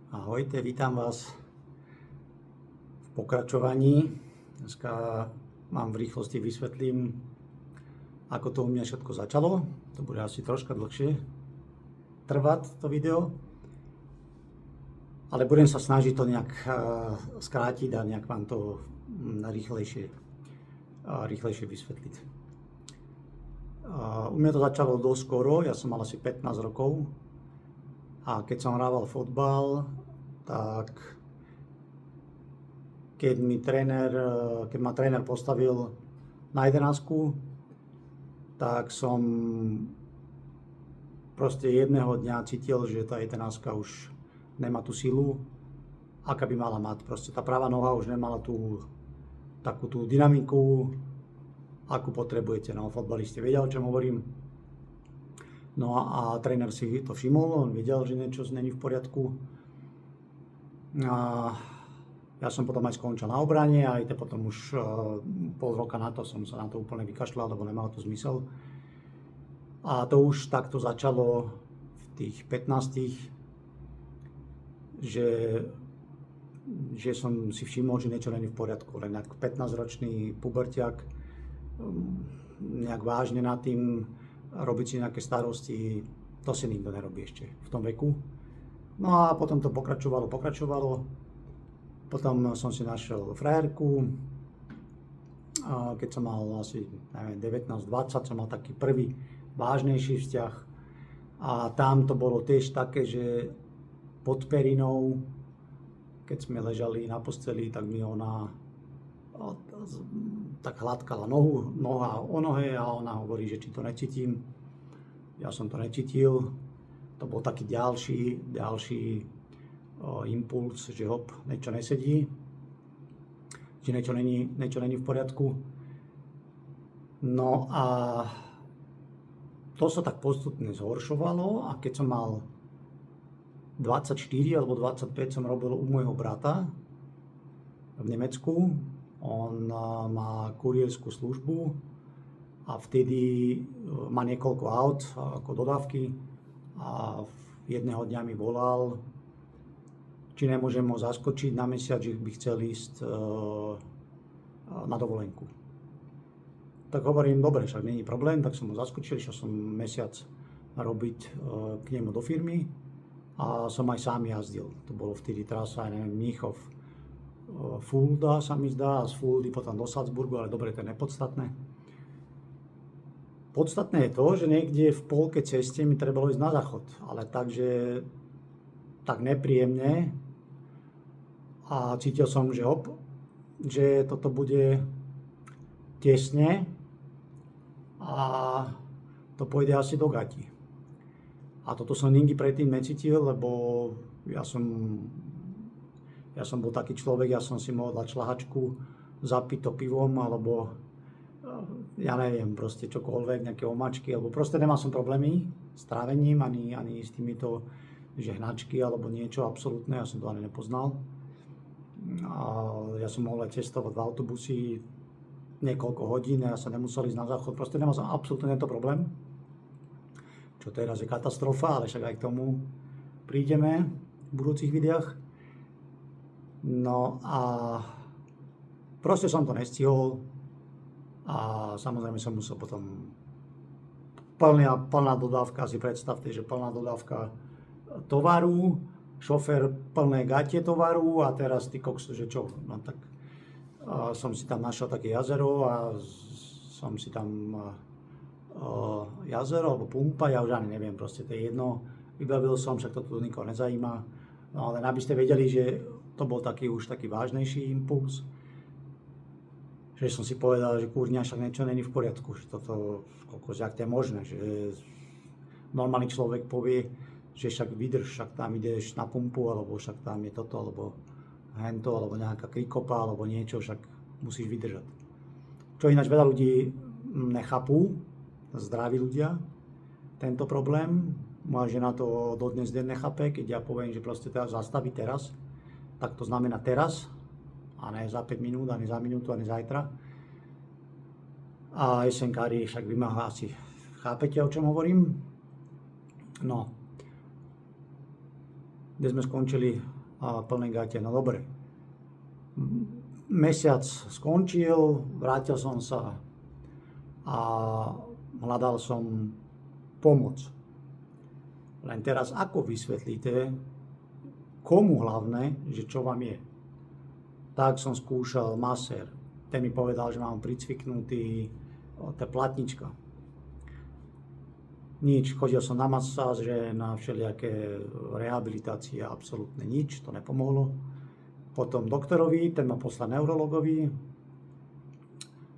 Ahojte, vítam vás v pokračovaní. Dneska vám v rýchlosti vysvetlím, ako to u mňa všetko začalo. To bude asi troška dlhšie trvať to video, ale budem sa snažiť to nejak skrátiť a nejak vám to rýchlejšie vysvetliť. U mňa to začalo dosť skoro, ja som mal asi 15 rokov. A keď som hrával fotbal, tak keď ma tréner postavil na 11, tak som proste jedného dňa cítil, že tá 11 už nemá tú silu, aká by mala mať. Proste tá pravá noha už nemala takú tú dynamiku, akú potrebujete. No, fotbalisti vedia, o čom hovorím. No a tréner si to všimol, on videl, že niečo není v poriadku. A ja som potom aj skončil na obrane a aj potom už pol roka na to som sa na to úplne vykašľal, lebo nemalo to zmysel. A to už takto začalo v tých 15, že som si všimol, že niečo není v poriadku. Len ako 15-ročný puberťak nejak vážne nad tým robiť si nejaké starosti, to si nikto nerobí ešte v tom veku. No a potom to pokračovalo. Potom som si našiel frajerku. Keď som mal asi 19-20, som mal taký prvý vážnejší vzťah. A tam to bolo tiež také, že pod perinou, keď sme ležali na posteli, tak mi ona tak hladkala noha o nohe a ona hovorí, že či to necítim. Ja som to necítil. To bol taký ďalší impuls, že hop, niečo nesedí, že niečo není v poriadku. No a to sa tak postupne zhoršovalo a keď som mal 24 alebo 25, som robil u môjho brata v Nemecku. On má kurierskú službu a vtedy má niekoľko aut ako dodávky a jedného dňa mi volal, či nemôžem ho zaskočiť na mesiac, že by chcel ísť na dovolenku. Tak hovorím, dobre, však nie je problém, tak som ho zaskočil, išiel som mesiac robiť k nemu do firmy a som aj sám jazdil. To bolo vtedy trasa, neviem, Mníchov, Fulda sa mi zdá, a z Fuldy potom do Salzburgu, ale dobre, to je nepodstatné. Podstatné je to, že niekde v polke ceste mi trebalo ísť na záchod, ale takže tak nepríjemne a cítil som, že že toto bude tesne a to pôjde asi do gati. A toto som nikdy predtým necítil, lebo ja som bol taký človek, ja som si mohol dať šlahačku, zapiť to pivom, alebo ja neviem, proste čokoľvek, nejaké omačky, alebo proste nemal som problémy s trávením, ani s týmito, že hnačky, alebo niečo absolútne, ja som to ani nepoznal. A ja som mohol aj cestovať v autobusi niekoľko hodín, ja sa nemusel ísť na záchod, proste nemal som absolútne tento problém. Čo teraz je katastrofa, ale však aj k tomu prídeme v budúcich videách. No a proste som to nestihol a samozrejme som musel potom plná dodávka, si predstavte, že plná dodávka tovaru, šofér plné gatie tovaru a teraz ty koksu, že čo? No tak som si tam našiel také jazero a som si tam jazero alebo pumpa, ja už ani neviem, proste to je jedno, vybavil som, však to tu nikoho nezajíma, no ale aby ste vedeli, že to bol už taký vážnejší impuls, že som si povedal, že kurňa, však niečo není v poriadku, že toto, jak to je možné, že normálny človek povie, že však vydrž, však tam ideš na pumpu, alebo však tam je toto, alebo hento, alebo nejaká krikopa, alebo niečo, však musíš vydržať. Čo ináč veľa ľudí nechápu, zdraví ľudia, tento problém, moja žena to dodnes deň nechápe, keď ja poviem, že proste teraz zastaví teraz, tak to znamená teraz, a ne za 5 minút, ani za minútu, ani zajtra. A SNK-ári však vy ma asi chápete, o čom hovorím. No, kde sme skončili, a plné gate. No dobre. Mesiac skončil, vrátil som sa a hľadal som pomoc. Len teraz ako vysvetlíte, komu hlavne, že čo vám je? Tak som skúšal masér. Ten mi povedal, že mám pricviknutý tá platnička. Nič, chodil som na masáže, na všelijaké rehabilitácie, absolútne nič, to nepomohlo. Potom doktorovi, ten ma poslal neurologovi,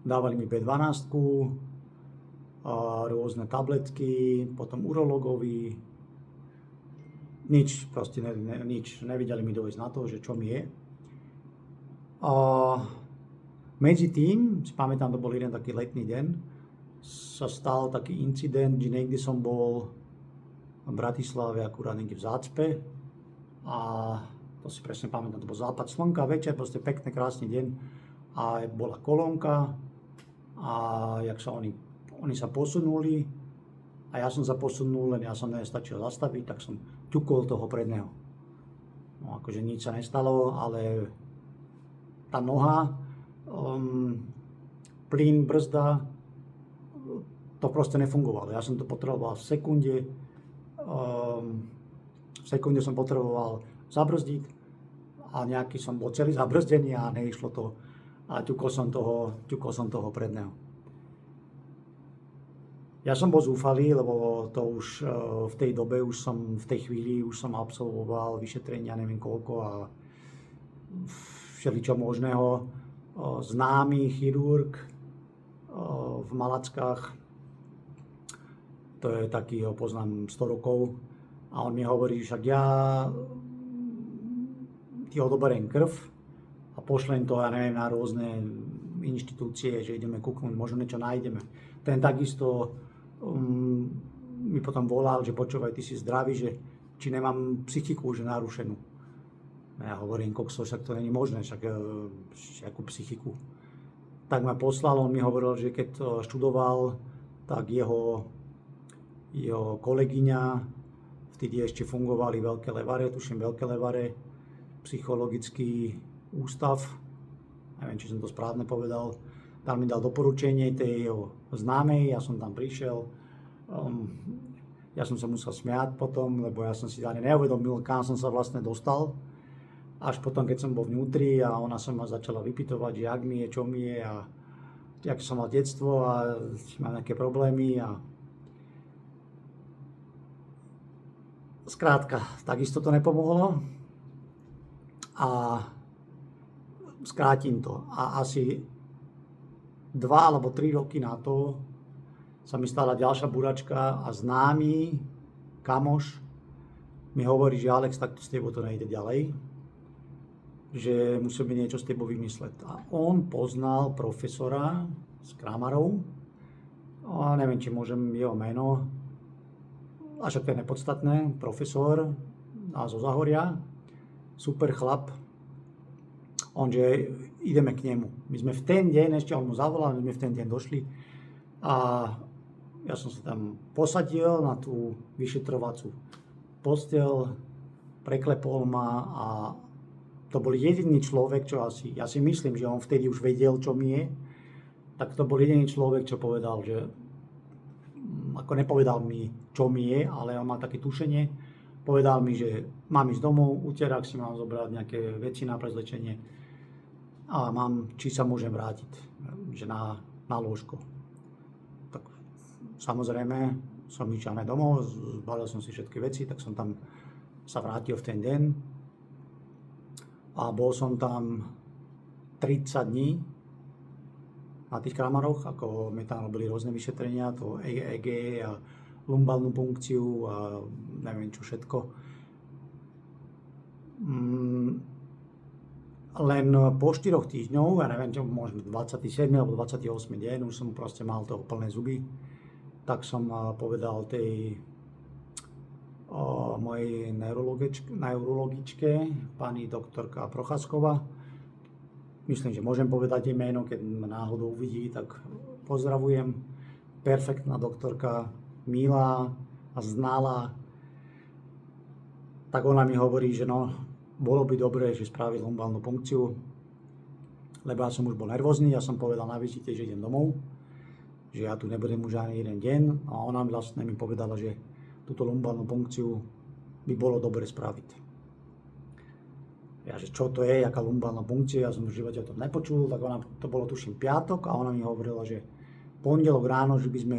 dávali mi B12, rôzne tabletky, potom urologovi, nič, proste nič, nevideli mi dojsť na to, že čo mi je. Medzi tým, si pamätám, to bol jeden taký letný deň, sa stal taký incident, že niekde som bol v Bratislave, akurát niekde v Zácpe a to si presne pamätám, to bol západ slnka, večer, proste pekný, krásny deň a bola kolónka a jak sa oni sa posunuli a ja som sa posunul, len ja som nestačil zastaviť, tak som ťukol toho predného. No akože nič sa nestalo, ale tá noha, plyn, brzda, to proste nefungovalo. Ja som to potreboval v sekunde som potreboval zabrzdiť a nejaký som bol celý zabrzdený a neišlo to a ťukol som toho predného. Ja som bol zúfalý, lebo to už v tej dobe, v tej chvíli už som absolvoval vyšetrenia, neviem koľko a všeličo možného. Známy chirurg v Malackách, to je taký, ho poznám 100 rokov a on mi hovorí, však ja ti odoberiem krv a pošlem to, ja neviem, na rôzne inštitúcie, že ideme kúknúť, možno niečo nájdeme. Ten takisto mi potom volal, že počúvaj, ty si zdravý, že či nemám psychiku už narušenú. Ja hovorím, kokso, však to není možné, však akú psychiku. Tak ma poslal, on mi hovoril, že keď študoval, tak jeho kolegyňa, vtedy ešte fungovali Veľké Levare, tuším Veľké Levare, psychologický ústav, neviem, či som to správne povedal, tam mi dal doporučenie tej jeho známej, ja som tam prišiel, ja som sa musel smiať potom, lebo ja som si ani neuvedomil, kam som sa vlastne dostal, až potom, keď som bol vnútri a ona sa ma začala vypytovať, že jak mi je, čo mi je a jak som mal detstvo a či mám nejaké problémy a skrátka, takisto to nepomohlo a skrátim to. A asi 2 alebo 3 roky na to sa mi stala ďalšia buračka a známy kamoš mi hovorí, že Alex, takto s tebou to nejde ďalej, že musíme niečo s tebou vymysleť. A on poznal profesora z Kramarov, a neviem, či môžem jeho meno, a však to je nepodstatné, profesor zo Zahoria, super chlap, on, že ideme k nemu. My sme v ten deň, ešte on mu zavolal, my sme v ten deň došli a ja som sa tam posadil na tú vyšetrovacú posteľ, preklepol ma a to bol jediný človek, čo ja si myslím, že on vtedy už vedel, čo mi je, tak to bol jediný človek, čo povedal, že ako nepovedal mi, čo mi je, ale on má také tušenie. Povedal mi, že mám ísť domov, uterák si mám zobrať nejaké veci na prezlečenie a či sa môžem vrátiť, že na lôžko. Tak samozrejme som išiel domov, zbalil som si všetky veci, tak som tam sa vrátil v ten deň a bol som tam 30 dní na tých Kramaroch, ako mi tam robili rôzne vyšetrenia, to EEG a lumbálnu punkciu a neviem čo všetko. Len po 4 týždňov, ja neviem čo, možno 27. alebo 28. deň, už som proste mal toho plné zuby, tak som povedal tej mojej neurologičke, pani doktorka Procházková. Myslím, že môžem povedať jej meno, keď ma náhodou uvidí, tak pozdravujem. Perfektná doktorka, milá a znalá. Tak ona mi hovorí, že no, bolo by dobré, že spravil lumbálnu punkciu, lebo ja som už bol nervózny, ja som povedal na vizite, že idem domov, že ja tu nebudem už ani jeden deň a ona vlastne mi povedala, že túto lumbálnu punkciu by bolo dobre spraviť. Ja, že čo to je, aká lumbálna punkcia, ja som v živote o tom nepočul, tak ona, to bolo tuším piatok a ona mi hovorila, že pondelok ráno, že by sme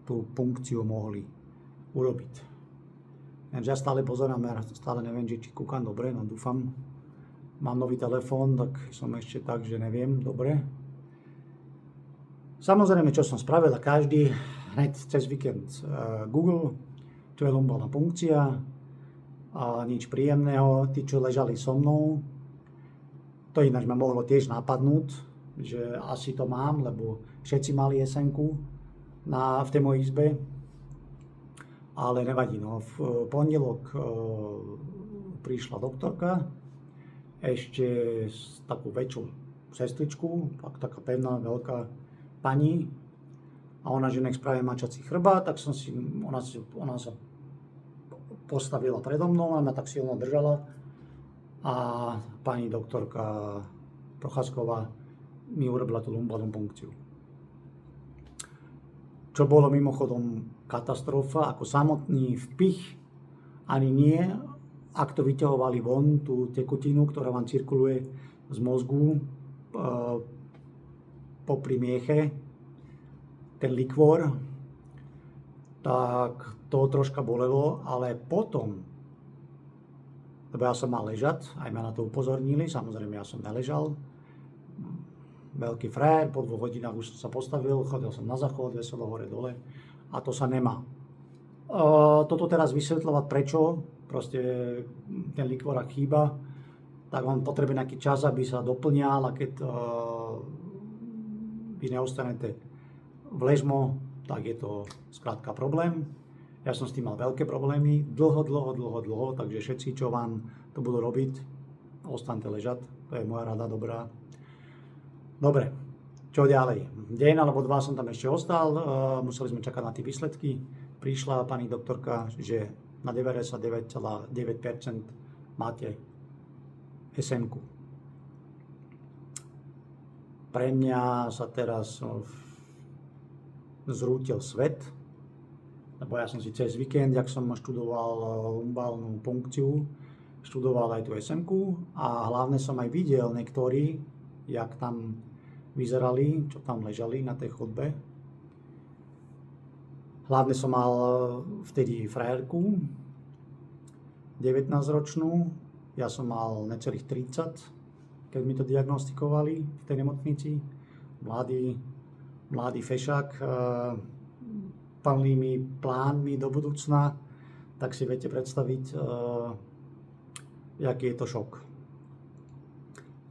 tú punkciu mohli urobiť. Ja stále pozerám, ja stále neviem, či kúkam dobre, no dúfam. Mám nový telefón, tak som ešte tak, že neviem, dobre. Samozrejme, čo som spravil, každý hneď cez víkend Google, čo je lumbálna punkcia, a nič príjemného. Tí, čo ležali so mnou, to ináč ma mohlo tiež napadnúť, že asi to mám, lebo všetci mali SN-ku v tej mojej izbe. Ale nevadí, no. V pondelok prišla doktorka, ešte takú väčšiu sestričku, taká pevná, veľká pani. A ona, že nech spravím mačací chrbát, tak ona sa postavila predo mnou, ona ma tak silno držala. A pani doktorka Procházková mi urobila tú lumbálnu punkciu. Čo bolo mimochodom katastrofa, ako samotný vpich, ani nie, ak to vyťahovali von, tú tekutinu, ktorá vám cirkuluje z mozgu popri mieche, ten likvor, tak to troška bolelo, ale potom, lebo ja som mal ležať, aj ma na to upozornili, samozrejme ja som neležal, veľký frajer, po 2 hodinách už som sa postavil, chodil som na záchod, veselo hore dole a to sa nemá. Toto teraz vysvetľovať prečo, proste ten likvor ak chýba, tak on potrebuje nejaký čas, aby sa doplňal a keď vy neostanete v ležmo, tak je to skrátka problém. Ja som s tým mal veľké problémy, dlho, takže všetci, čo vám to budú robiť, ostaňte ležať, to je moja rada dobrá. Dobre, čo ďalej? Deň alebo 2 som tam ešte ostal, museli sme čakať na tie výsledky. Prišla pani doktorka, že na 99,9% máte SN-ku. Pre mňa sa teraz zrútil svet, lebo ja som si cez víkend, jak som študoval lumbálnu punkciu, študoval aj tú SN-ku a hlavne som aj videl niektorí, jak tam vyzerali, čo tam ležali na tej chodbe. Hlavne som mal vtedy frajerku, 19-ročnú, ja som mal necelých 30, keď mi to diagnostikovali v tej nemocnici. Mladý fešák, plnými plánmi do budúcna, tak si viete predstaviť, aký je to šok.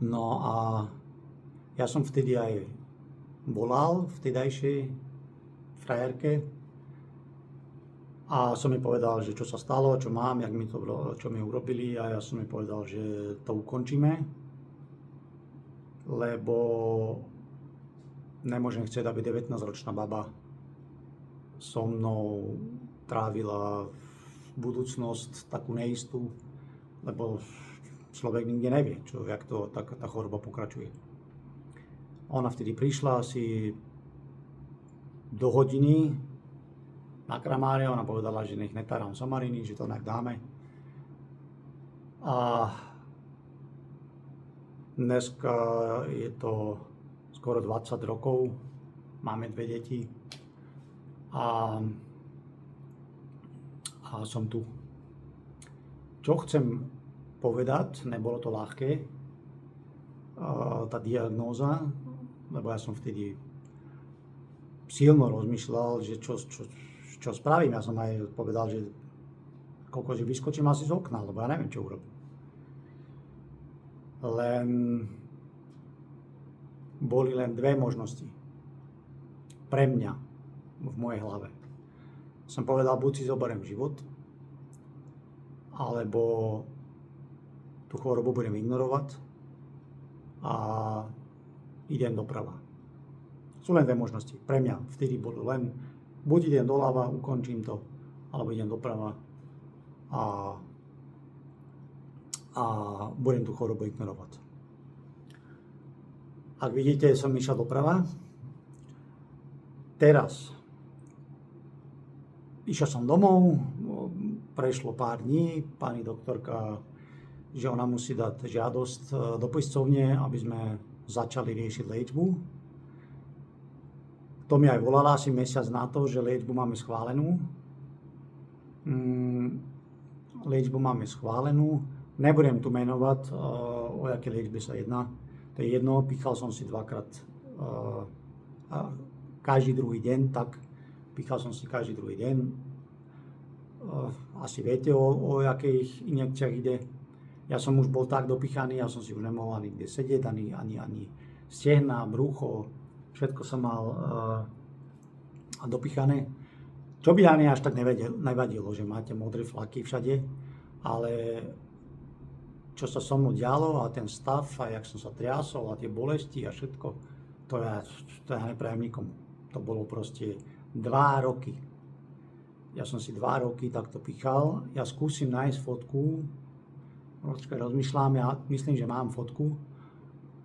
No a ja som vtedy aj volal vtedajšej frajerke a som mi povedal, že čo sa stalo, čo mám, čo mi urobili a ja som mi povedal, že to ukončíme, lebo nemôžem chcieť, aby 19-ročná baba so mnou trávila budúcnosť takú neistú, lebo človek nikde nevie, jak to tá choroba pokračuje. Ona vtedy prišla asi do hodiny na kramáre, ona povedala, že nech netárám somariny, že to nejak dáme. A dneska je to skoro 20 rokov, máme 2 deti a som tu. Čo chcem povedať, nebolo to ľahké, tá diagnóza, lebo ja som vtedy silno rozmýšľal, že čo spravím. Ja som aj povedal, že že vyskočím asi z okna, lebo ja neviem, čo urobím. Boli len 2 možnosti. Pre mňa, v mojej hlave. Som povedal, buď si zoberiem život, alebo tú chorobu budem ignorovať a idem doprava. Sú len 2 možnosti. Pre mňa vtedy budú len buď idem doľava, ukončím to, alebo idem doprava a a budem tú chorobu ignorovať. Ak vidíte, som išiel doprava. Teraz išiel som domov, prešlo pár dní, pani doktorka, že ona musí dať žiadosť do poisťovne, aby sme začali riešiť liečbu. To mi aj volala asi mesiac na to, že liečbu máme schválenú. Liečbu máme schválenú. Nebudem tu menovať, o aké liečbe sa jedná. To je jedno, pichal som si dvakrát každý druhý deň, tak pichal som si každý druhý deň. Asi viete, o akých injekciách ide. Ja som už bol tak dopichaný, ja som si už nemohol ani kde sedieť, ani stehna, brucho, všetko som mal dopichané. Čo by ani až tak nevadilo, že máte modré flaky všade, ale čo sa so mnou dialo a ten stav a jak som sa triasol a tie bolesti a všetko, to ja neprajem nikomu. To bolo proste 2 roky. Ja som si 2 roky takto pichal. Ja skúsim nájsť fotku. Rozmýšľam, ja myslím, že mám fotku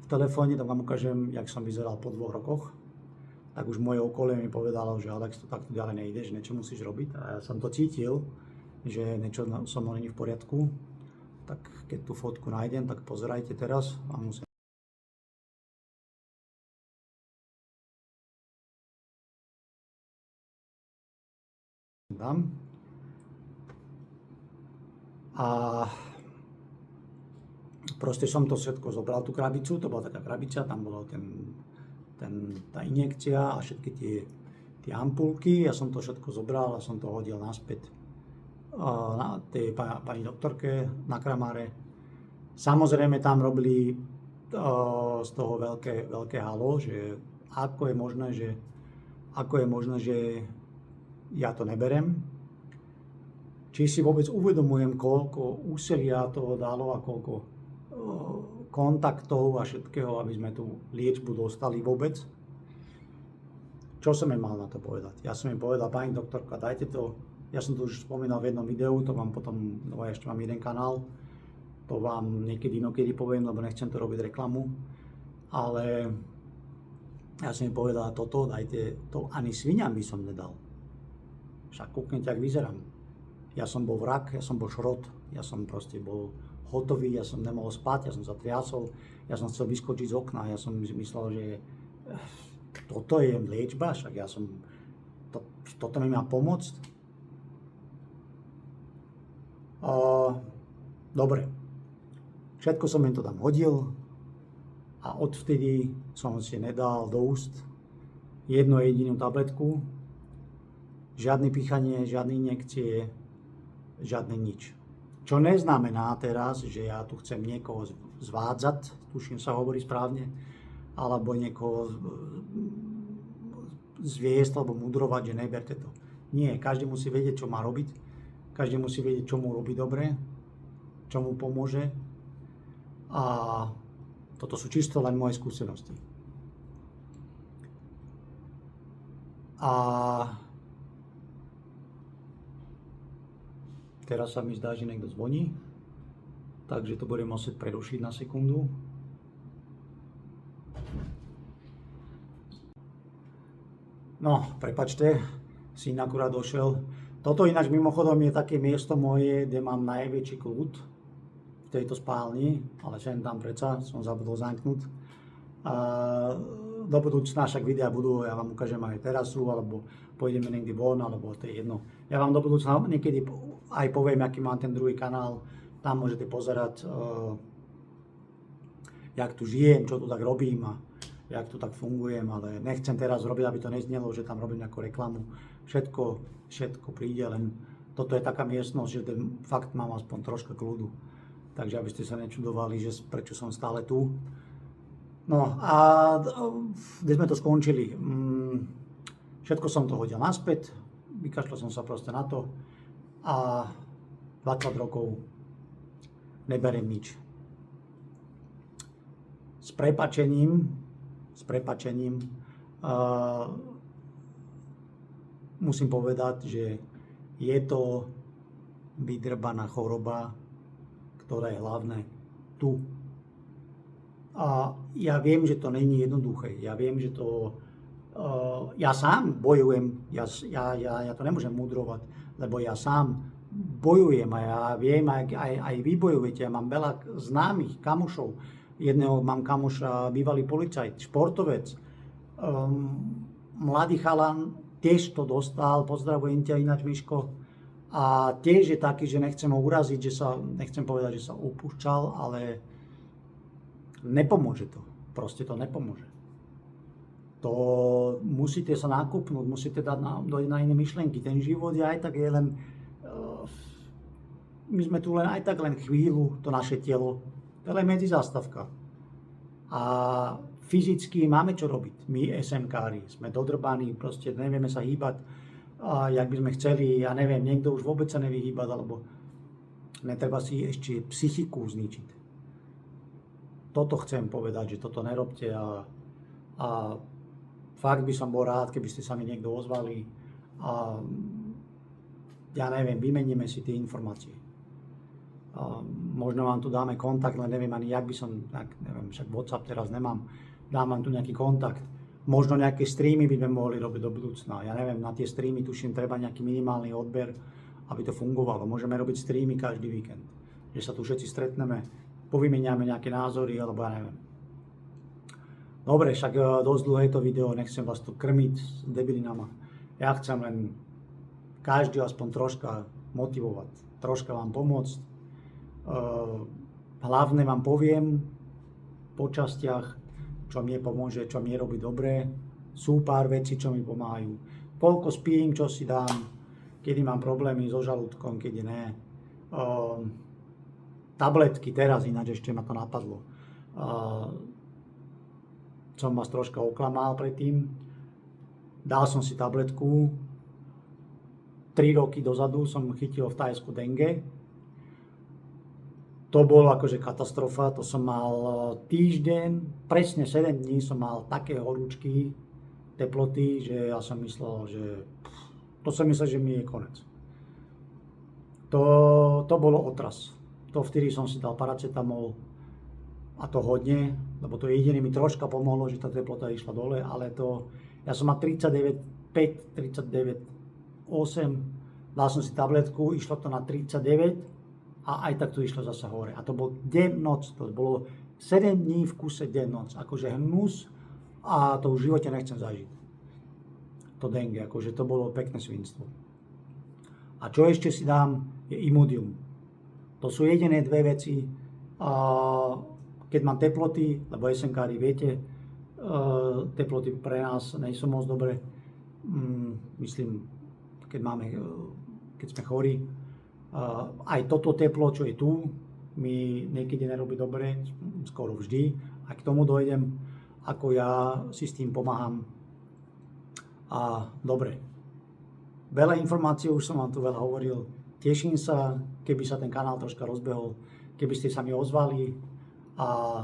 v telefóne, tak vám ukážem, jak som vyzeral po 2 rokoch. Tak už moje okolie mi povedalo, že Alex, to takto ďalej nejde, že niečo musíš robiť. A ja som to cítil, že niečo so mnou není v poriadku. Tak keď tú fotku nájdem, tak pozerajte teraz. A musím... Dám. A proste som to všetko zobral, tú krabicu, to bola taká krabica, tam bola tá injekcia a všetky tie ampulky. Ja som to všetko zobral a som to hodil naspäť na tej pani doktorke na Kramáre. Samozrejme tam robili z toho veľké halo, že ako je možné, že ja to neberem. Či si vôbec uvedomujem, koľko úsilia toho dalo a koľko kontaktov a všetkého, aby sme tú liečbu dostali vôbec. Čo som im mal na to povedať? Ja som im povedal, pani doktorka, dajte to. Ja som to už spomínal v jednom videu, to vám potom, ja ešte mám jeden kanál, to vám niekedy inokedy poviem, lebo nechcem to robiť reklamu, ale ja som im povedal toto, dajte to, ani sviniam by som nedal. Však kúknete, ak vyzerám. Ja som bol vrak, ja som bol šrot, ja som proste bol hotový, ja som nemohol spať, ja som sa triasol, ja som chcel vyskočiť z okna, ja som myslel, že toto je liečba, však ja som, toto mi má pomôcť. Dobre, všetko som im to tam hodil a odvtedy som si nedal do úst jednu jedinú tabletku, žiadne pichanie, žiadne injekcie, žiadne nič. Čo neznamená teraz, že ja tu chcem niekoho zvádzať, tuším sa hovorí správne, alebo niekoho zviesť alebo mudrovať, že neberte to. Nie, každý musí vedieť, čo má robiť. Každý musí vedieť, čo mu robí dobre, čo mu pomôže. A toto sú čisto len moje skúsenosti. A teraz sa mi zdá, že niekto zvoní, takže to budem musieť prerušiť na sekundu. No, prepačte, syn akurát došiel. Toto ináč mimochodom je také miesto moje, kde mám najväčší kľud v tejto spálni, ale sem tam predsa som zabudol zamknúť. Do budúcna však videa budú, ja vám ukážem aj terasu, alebo pôjdeme niekde von, alebo to je jedno. Ja vám do budúcna niekedy aj poviem, aký mám ten druhý kanál, tam môžete pozerať, jak tu žijem, čo tu tak robím a jak tu tak fungujem, ale nechcem teraz robiť, aby to neznelo, že tam robím nejakú reklamu. Všetko príde, len toto je taká miestnosť, že fakt mám aspoň troška kľudu. Takže aby ste sa nečudovali, že prečo som stále tu. No a kde sme to skončili? Všetko som to hodil naspäť, vykašľal som sa proste na to a 20 rokov neberiem nič. S prepáčením musím povedať, že je to vydrbaná choroba, ktoré je hlavné tu. A ja viem, že to není jednoduché. Ja viem, že to... ja sám bojujem, ja to nemôžem mudrovať, lebo ja sám bojujem a ja viem, aj vy bojujete. Ja mám veľa známych kamošov. Jedného mám kamoša, bývalý policajt, športovec, mladý chalan, tiež to dostal, pozdravujem ťa ináč, Miško. A tiež je taký, že nechcem ho uraziť, nechcem povedať, že sa opúšťal, ale nepomôže to. Proste to nepomôže. To musíte sa nakúpnúť, musíte dojsť na iné myšlienky. Ten život je aj tak len... my sme tu len aj tak len chvíľu, to naše telo. To je len medzizástavka. A fyzicky máme čo robiť. My SMkári sme dodrbaní, proste nevieme sa hýbať, jak by sme chceli. Ja neviem, niekto už vôbec sa nevie hýbať, alebo netreba si ešte psychiku zničiť. Toto chcem povedať, že toto nerobte a fakt by som bol rád, keby ste sa mi niekto ozvali a ja neviem, vymeníme si tie informácie. Možno vám tu dáme kontakt, len neviem ani jak by som, neviem, však WhatsApp teraz nemám, dám vám tu nejaký kontakt. Možno nejaké streamy by sme mohli robiť do budúcna. Ja neviem, na tie streamy tuším treba nejaký minimálny odber, aby to fungovalo. Môžeme robiť streamy každý víkend, že sa tu všetci stretneme, povymeniame nejaké názory, alebo ja neviem. Dobre, však dosť dlhé to video, nechcem vás tu krmiť s debilinama. Ja chcem len každý aspoň troška motivovať, troška vám pomôcť. Hlavne vám poviem po častiach, čo mi pomôže, čo mi robí dobre. Sú pár vecí, čo mi pomáhajú. Koľko spím, čo si dám, kedy mám problémy so žalúdkom, kedy ne. Tabletky, teraz ináč ešte ma to napadlo. Som vás troška oklamal predtým. Dal som si tabletku. 3 roky dozadu som chytil v Thajsku dengue. To bolo akože katastrofa, to som mal týždeň, presne 7 dní som mal také horúčky, teploty, že ja som myslel, že mi je konec. To bolo otras. To vtedy som si dal paracetamol a to hodne, lebo to jediné mi troška pomohlo, že tá teplota išla dole, ale ja som mal 39,5, 39,8, dal som si tabletku, išlo to na 39, a aj tak to išlo zase hore. A to bol deň, noc. To bolo 7 dní v kuse deň, noc. Akože hnus a to v živote nechcem zažiť. To dengue, akože to bolo pekné svinstvo. A čo ešte si dám, je Imodium. To sú jediné dve veci. Keď mám teploty, lebo SMkári viete, teploty pre nás nie sú moc dobre. Myslím, keď sme chorí. Aj toto teplo, čo je tu, mi niekedy nerobí dobre, skoro vždy. A k tomu dojdem, ako ja si s tým pomáham. A dobre. Veľa informácií, už som vám tu veľa hovoril. Teším sa, keby sa ten kanál troška rozbehol, keby ste sa mi ozvali a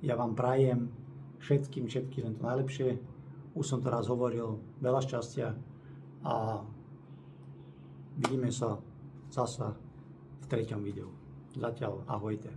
ja vám prajem všetkým len to najlepšie. Už som to raz hovoril, veľa šťastia a vidíme sa zasa v 3. videu. Zatiaľ ahojte.